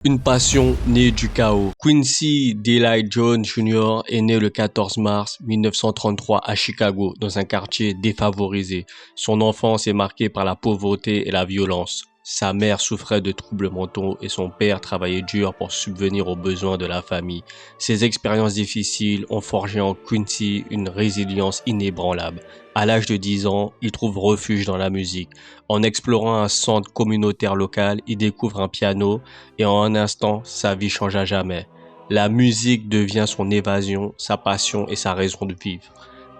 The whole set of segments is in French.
Une passion née du chaos. Quincy Delight Jones Jr. est né le 14 mars 1933 à Chicago, dans un quartier défavorisé. Son enfance est marquée par la pauvreté et la violence. Sa mère souffrait de troubles mentaux et son père travaillait dur pour subvenir aux besoins de la famille. Ces expériences difficiles ont forgé en Quincy une résilience inébranlable. À l'âge de 10 ans, il trouve refuge dans la musique. En explorant un centre communautaire local, il découvre un piano et en un instant, sa vie change à jamais. La musique devient son évasion, sa passion et sa raison de vivre.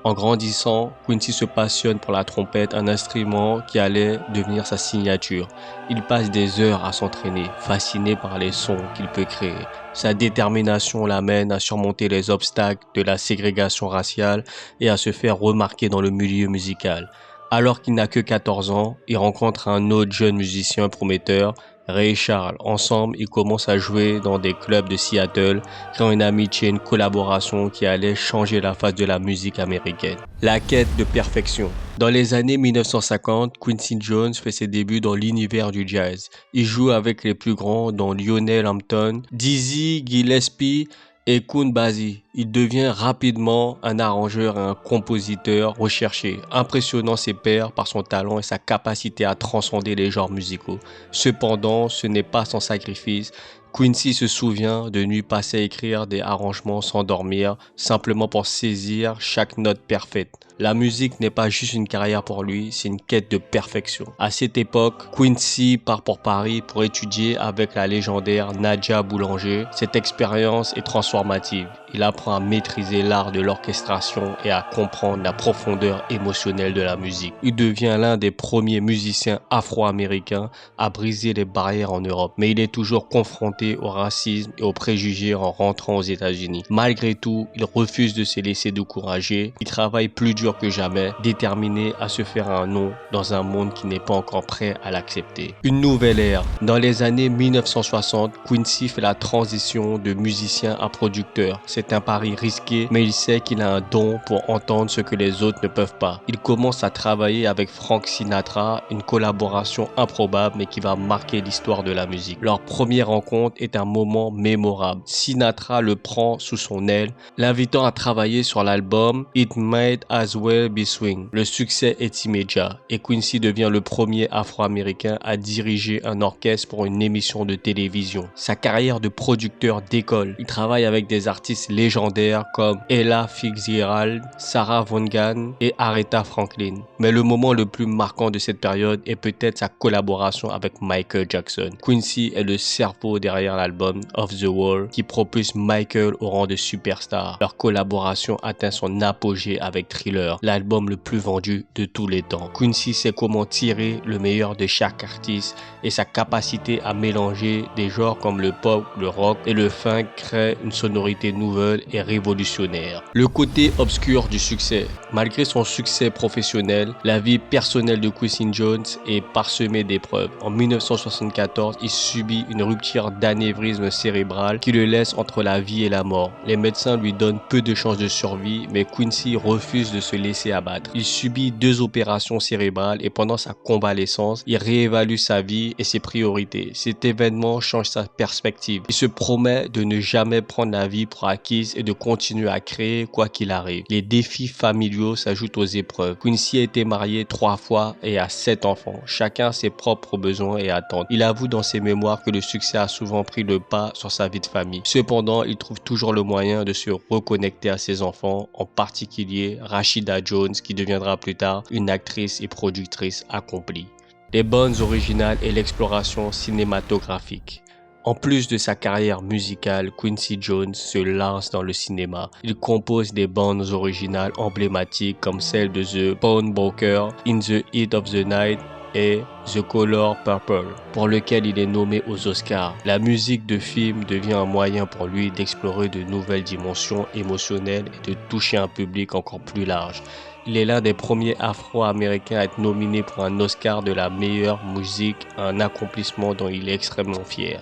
En grandissant, Quincy se passionne pour la trompette, un instrument qui allait devenir sa signature. Il passe des heures à s'entraîner, fasciné par les sons qu'il peut créer. Sa détermination l'amène à surmonter les obstacles de la ségrégation raciale et à se faire remarquer dans le milieu musical. Alors qu'il n'a que 14 ans, il rencontre un autre jeune musicien prometteur, Ray Charles. Ensemble, ils commencent à jouer dans des clubs de Seattle, créant une amitié, une collaboration qui allait changer la face de la musique américaine. La quête de perfection. Dans les années 1950, Quincy Jones fait ses débuts dans l'univers du jazz. Il joue avec les plus grands dont Lionel Hampton, Dizzy Gillespie et Count Basie. Il devient rapidement un arrangeur et un compositeur recherché, impressionnant ses pairs par son talent et sa capacité à transcender les genres musicaux. Cependant, ce n'est pas sans sacrifice. Quincy se souvient de nuits passées à écrire des arrangements sans dormir, simplement pour saisir chaque note parfaite. La musique n'est pas juste une carrière pour lui, c'est une quête de perfection. À cette époque, Quincy part pour Paris pour étudier avec la légendaire Nadia Boulanger. Cette expérience est transformative. Il apprend à maîtriser l'art de l'orchestration et à comprendre la profondeur émotionnelle de la musique. Il devient l'un des premiers musiciens afro-américains à briser les barrières en Europe, mais il est toujours confronté au racisme et aux préjugés en rentrant aux États-Unis. Malgré tout, il refuse de se laisser décourager. Il travaille plus dur que jamais, déterminé à se faire un nom dans un monde qui n'est pas encore prêt à l'accepter. Une nouvelle ère. Dans les années 1960, Quincy fait la transition de musicien à producteur. C'est un pari risqué, mais il sait qu'il a un don pour entendre ce que les autres ne peuvent pas. Il commence à travailler avec Frank Sinatra, une collaboration improbable mais qui va marquer l'histoire de la musique. Leur première rencontre est un moment mémorable. Sinatra le prend sous son aile, l'invitant à travailler sur l'album It Might As Well Be Swing. Le succès est immédiat et Quincy devient le premier afro-américain à diriger un orchestre pour une émission de télévision. Sa carrière de producteur décolle. Il travaille avec des artistes légendaires comme Ella Fitzgerald, Sarah Vaughan et Aretha Franklin. Mais le moment le plus marquant de cette période est peut-être sa collaboration avec Michael Jackson. Quincy est le cerveau derrière l'album Of the Wall qui propulse Michael au rang de superstar. Leur collaboration atteint son apogée avec Thriller, l'album le plus vendu de tous les temps. Quincy sait comment tirer le meilleur de chaque artiste et sa capacité à mélanger des genres comme le pop, le rock et le funk crée une sonorité nouvelle et révolutionnaire. Le côté obscur du succès. Malgré son succès professionnel, la vie personnelle de Quincy Jones est parsemée d'épreuves. En 1974, il subit une rupture d'anévrisme cérébral qui le laisse entre la vie et la mort. Les médecins lui donnent peu de chances de survie, mais Quincy refuse de se laisser abattre. Il subit 2 opérations cérébrales et pendant sa convalescence, il réévalue sa vie et ses priorités. Cet événement change sa perspective. Il se promet de ne jamais prendre la vie pour acquise et de continuer à créer quoi qu'il arrive. Les défis familiaux s'ajoutent aux épreuves. Quincy a été marié 3 fois et a 7 enfants. Chacun a ses propres besoins et attentes. Il avoue dans ses mémoires que le succès a souvent pris le pas sur sa vie de famille. Cependant, il trouve toujours le moyen de se reconnecter à ses enfants, en particulier Rashida Jones qui deviendra plus tard une actrice et productrice accomplie. Les bandes originales et l'exploration cinématographique. En plus de sa carrière musicale, Quincy Jones se lance dans le cinéma. Il compose des bandes originales emblématiques comme celle de The Pawnbroker, In the Heat of the Night et The Color Purple, pour lequel il est nommé aux Oscars. La musique de film devient un moyen pour lui d'explorer de nouvelles dimensions émotionnelles et de toucher un public encore plus large. Il est l'un des premiers afro-américains à être nominé pour un Oscar de la meilleure musique, un accomplissement dont il est extrêmement fier.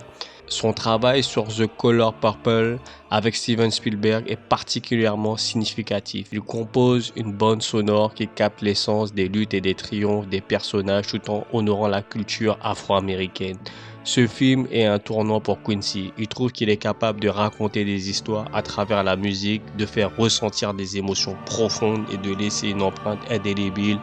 Son travail sur The Color Purple avec Steven Spielberg est particulièrement significatif. Il compose une bande sonore qui capte l'essence des luttes et des triomphes des personnages tout en honorant la culture afro-américaine. Ce film est un tournant pour Quincy. Il trouve qu'il est capable de raconter des histoires à travers la musique, de faire ressentir des émotions profondes et de laisser une empreinte indélébile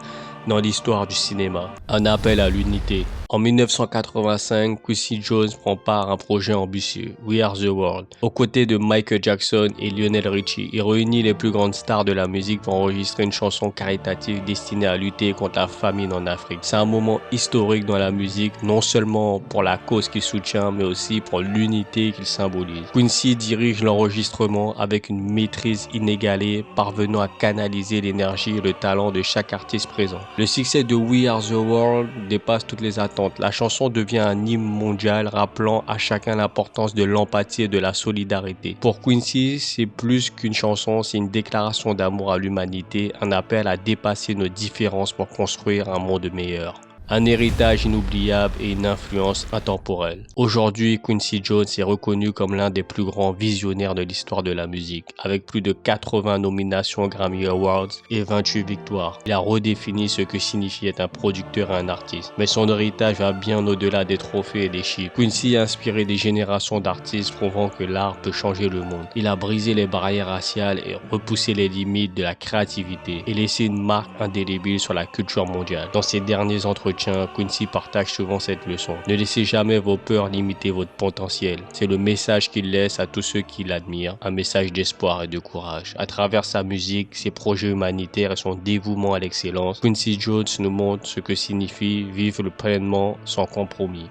dans l'histoire du cinéma. Un appel à l'unité. En 1985, Quincy Jones prend part à un projet ambitieux, We Are the World. Aux côtés de Michael Jackson et Lionel Richie, il réunit les plus grandes stars de la musique pour enregistrer une chanson caritative destinée à lutter contre la famine en Afrique. C'est un moment historique dans la musique, non seulement pour la cause qu'il soutient, mais aussi pour l'unité qu'il symbolise. Quincy dirige l'enregistrement avec une maîtrise inégalée, parvenant à canaliser l'énergie et le talent de chaque artiste présent. Le succès de We Are the World dépasse toutes les attentes. La chanson devient un hymne mondial rappelant à chacun l'importance de l'empathie et de la solidarité. Pour Quincy, c'est plus qu'une chanson, c'est une déclaration d'amour à l'humanité, un appel à dépasser nos différences pour construire un monde meilleur. Un héritage inoubliable et une influence intemporelle. Aujourd'hui, Quincy Jones est reconnu comme l'un des plus grands visionnaires de l'histoire de la musique. Avec plus de 80 nominations Grammy Awards et 28 victoires, il a redéfini ce que signifie être un producteur et un artiste. Mais son héritage va bien au-delà des trophées et des chiffres. Quincy a inspiré des générations d'artistes prouvant que l'art peut changer le monde. Il a brisé les barrières raciales et repoussé les limites de la créativité et laissé une marque indélébile sur la culture mondiale. Dans ses derniers entretiens, Quincy partage souvent cette leçon. Ne laissez jamais vos peurs limiter votre potentiel. C'est le message qu'il laisse à tous ceux qui l'admirent, un message d'espoir et de courage. À travers sa musique, ses projets humanitaires et son dévouement à l'excellence, Quincy Jones nous montre ce que signifie vivre pleinement sans compromis.